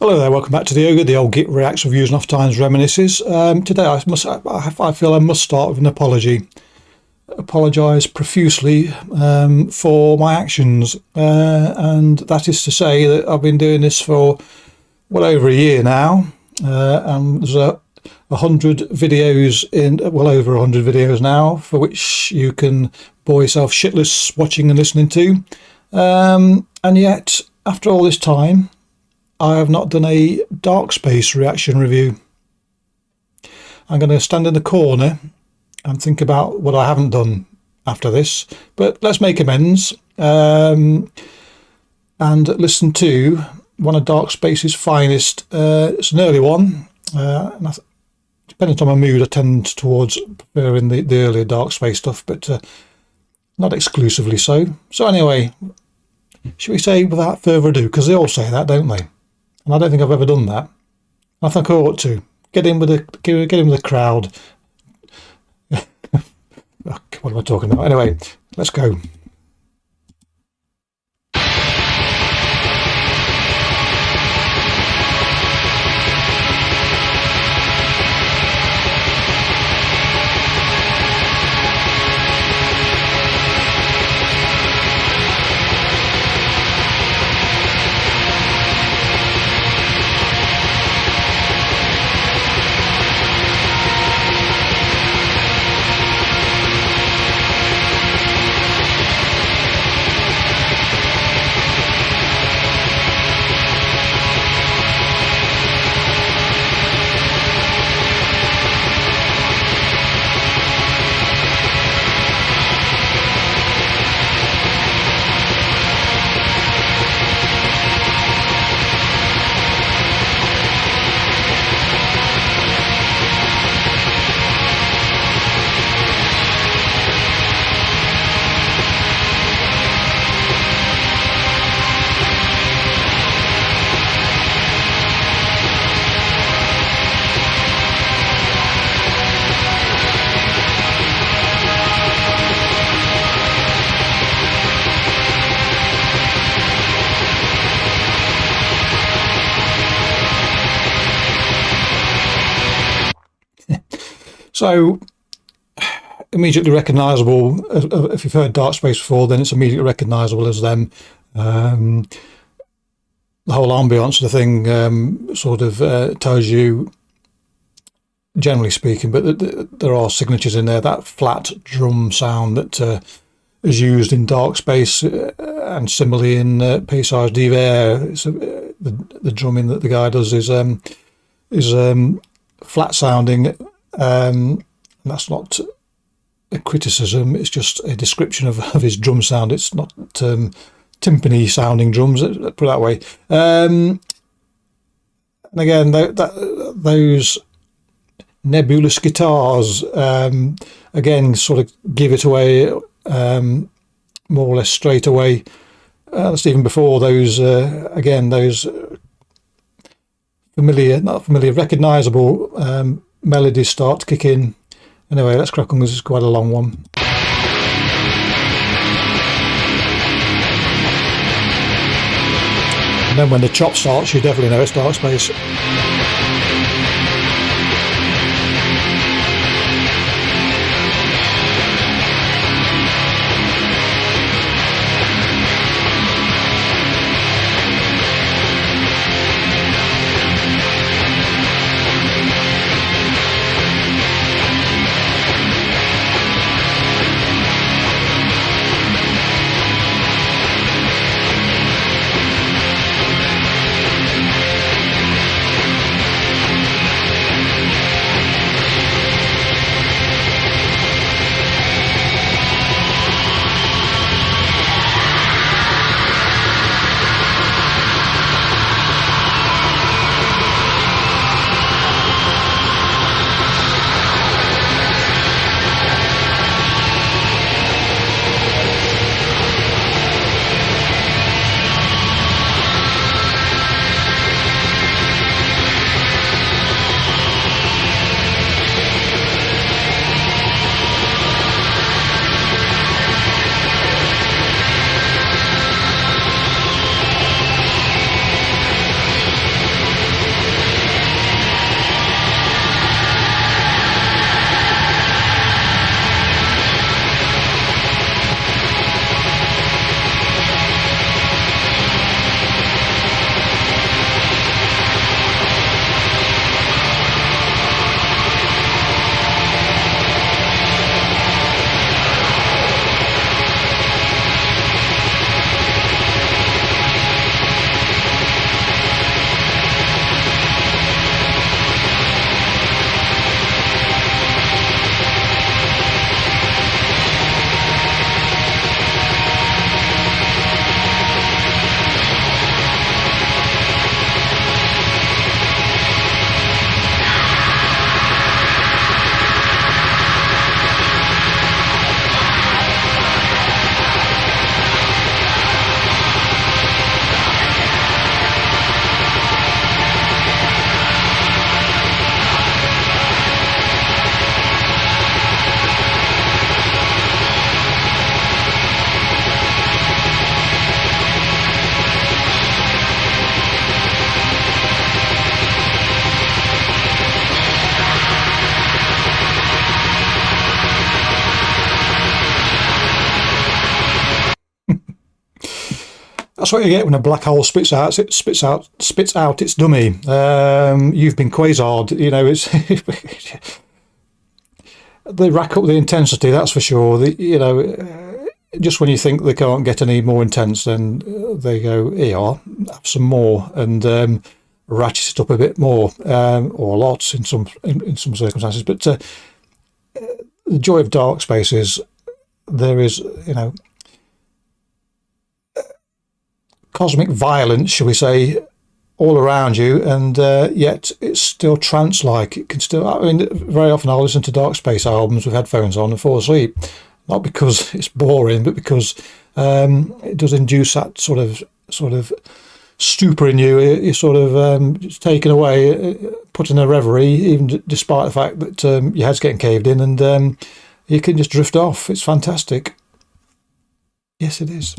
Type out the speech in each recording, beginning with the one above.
Hello there, welcome back to the Ogre, the old Git reacts, reviews and oft times reminisces. Today I feel I must start with an apology. Apologise profusely for my actions, and that is to say that I've been doing this for well over a year now, and there's 100 videos well over 100 videos now for which you can bore yourself shitless watching and listening to, and yet after all this time I have not done a Darkspace reaction review. I'm going to stand in the corner and think about what I haven't done after this, but let's make amends and listen to one of Darkspace's finest. It's an early one, and depending on my mood I tend towards preferring the earlier Darkspace stuff, but not exclusively so. So anyway, should we say without further ado, because they all say that, don't they? And I don't think I've ever done that. I think I ought to get in with the crowd. What am I talking about? Anyway, let's go. So, immediately recognisable. If you've heard Darkspace before, then it's immediately recognisable as them. The whole ambience of the thing sort of tells you, generally speaking, but there are signatures in there. That flat drum sound that is used in Darkspace and similarly in Paysage d'Hiver. The drumming that the guy does is flat sounding. That's not a criticism, it's just a description of his drum sound. It's not timpani sounding drums, put it that way. And again, those nebulous guitars again sort of give it away more or less straight away. That's even before those again those recognisable melodies start to kick in. Anyway, let's crack on, this is quite a long one. And then when the chop starts, you definitely know it's Darkspace. that's what you get when a black hole spits out its dummy. You've been quasar'd. You know, it's they rack up the intensity. That's for sure. Just when you think they can't get any more intense, then they go, here, have some more, and ratchet it up a bit more, or a lot in some circumstances. But the joy of Darkspace is there is, cosmic violence, shall we say, all around you, and yet it's still trance-like. It can still. I mean, very often I'll listen to Darkspace albums with headphones on and fall asleep, not because it's boring, but because it does induce that sort of stupor in you. You're sort of just taken away, put in a reverie, even despite the fact that your head's getting caved in, and you can just drift off. It's fantastic. Yes, it is.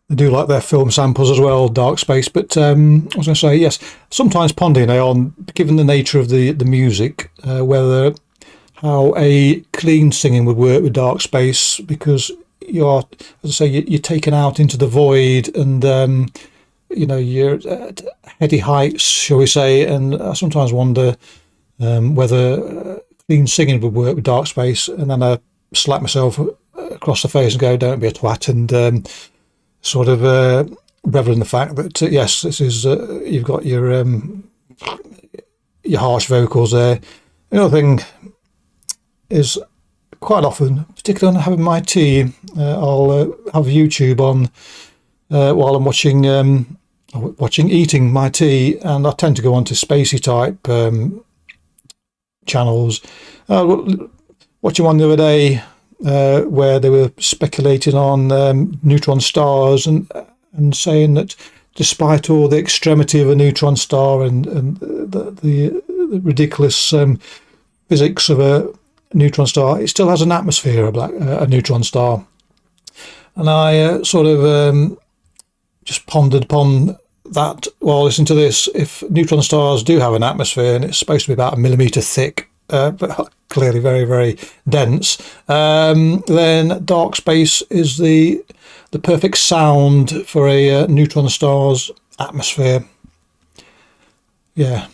They do like their film samples as well, Darkspace. But I was going to say, yes, sometimes pondering on, given the nature of the music, whether how a clean singing would work with Darkspace, because you're, as I say, you're taken out into the void, and you're at heady heights, shall we say. And I sometimes wonder whether clean singing would work with Darkspace, and then I slap myself across the face and go, "Don't be a twat," and sort of revel in the fact that yes, this is you've got your harsh vocals there. The other thing is, quite often, particularly when I'm having my tea, I'll have YouTube on while I'm eating my tea, and I tend to go on to spacey type channels. Watching one the other day where they were speculating on neutron stars and saying that despite all the extremity of a neutron star and the ridiculous physics of a neutron star, it still has an atmosphere, a neutron star. And I sort of just pondered upon that. Well, listen to this: if neutron stars do have an atmosphere, and it's supposed to be about 1 millimeter thick, but clearly very, very dense, then Darkspace is the perfect sound for a neutron star's atmosphere. Yeah.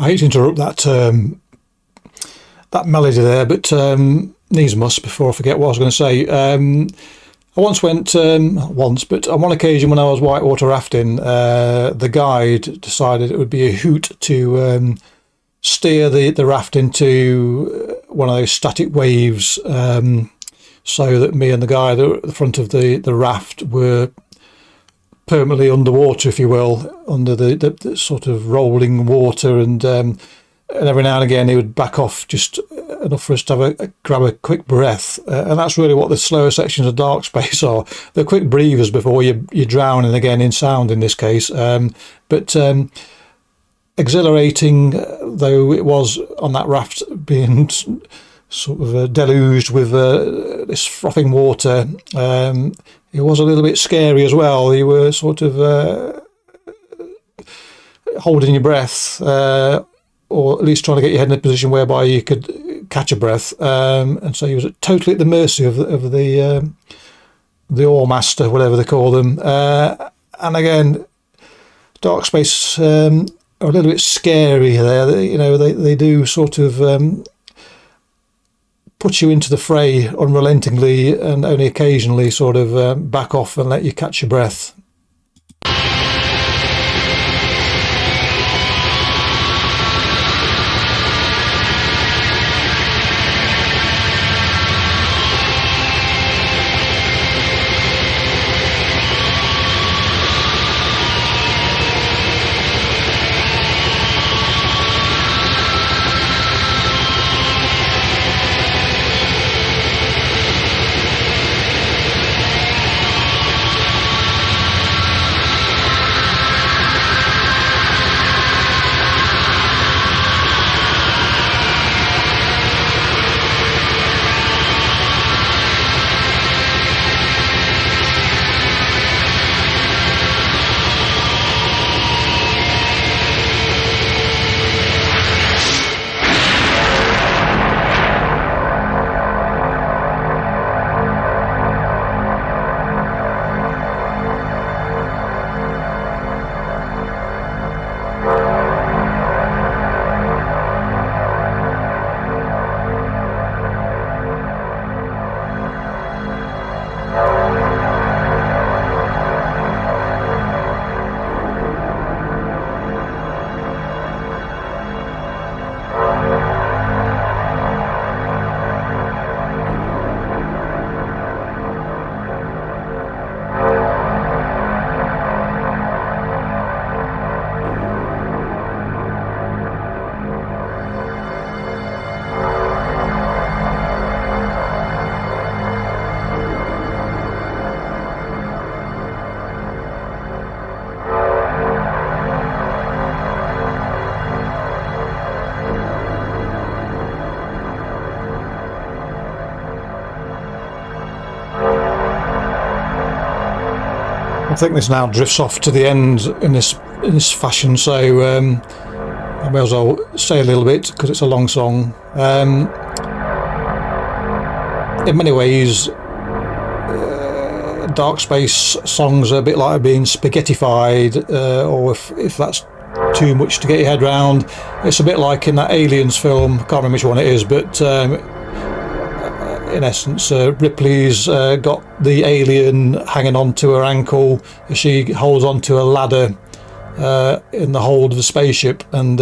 I hate to interrupt that melody there, but needs must before I forget what I was going to say. I once went, not once, but on one occasion when I was whitewater rafting, the guide decided it would be a hoot to steer the raft into one of those static waves, so that me and the guy at the front of the raft were permanently underwater, if you will, under the sort of rolling water, and every now and again he would back off just enough for us to have grab a quick breath, and that's really what the slower sections of Darkspace are. They're quick breathers before you're drowning again in sound in this case, but exhilarating though it was on that raft, being sort of deluged with this frothing water, it was a little bit scary as well. You were sort of holding your breath, or at least trying to get your head in a position whereby you could catch a breath, and so you was totally at the mercy of the oar master, whatever they call them. And again, Darkspace are a little bit scary there. They do sort of put you into the fray unrelentingly, and only occasionally sort of back off and let you catch your breath. I think this now drifts off to the end in this fashion, so I may as well say a little bit because it's a long song. In many ways, Darkspace songs are a bit like being spaghettified, or if that's too much to get your head round, it's a bit like in that Aliens film. I can't remember which one it is, but in essence, Ripley's got the alien hanging onto her ankle as she holds onto a ladder in the hold of the spaceship, and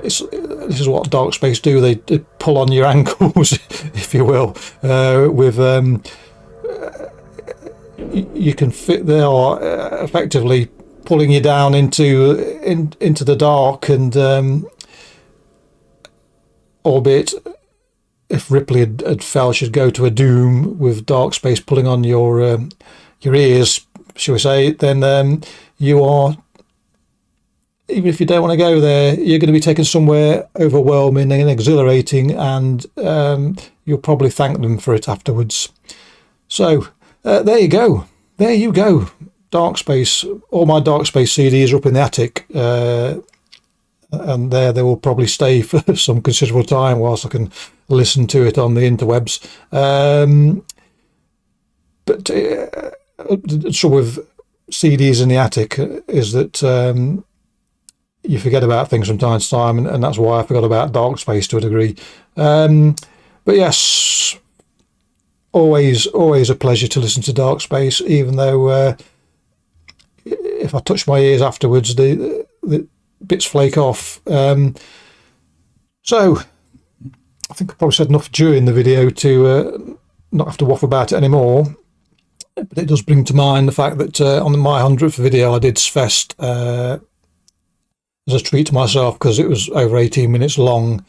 this is what Darkspace do. They pull on your ankles, if you will, with you can fit. They are effectively pulling you down into the dark, and albeit if Ripley had fell, she'd go to a doom. With Darkspace pulling on your ears, shall we say, then you are, even if you don't want to go there, you're going to be taken somewhere overwhelming and exhilarating, and you'll probably thank them for it afterwards. So there you go. Darkspace. All my Darkspace CDs are up in the attic, and they will probably stay for some considerable time whilst I can listen to it on the interwebs. But the trouble with CDs in the attic is that you forget about things from time to time, and that's why I forgot about Darkspace to a degree. But yes, always a pleasure to listen to Darkspace, even though if I touch my ears afterwards, the bits flake off. So I think I probably said enough during the video to not have to waffle about it anymore. But it does bring to mind the fact that on my 100th video I did Svest as a treat to myself, because it was over 18 minutes long.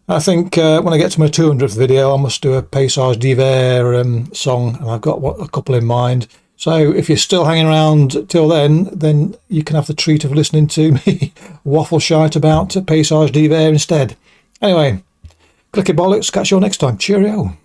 I think when I get to my 200th video I must do a Paysage d'Hiver song, and I've got a couple in mind. So if you're still hanging around till then you can have the treat of listening to me waffle shite about Paysage d'Hiver instead. Anyway, clicky bollocks, catch you all next time. Cheerio.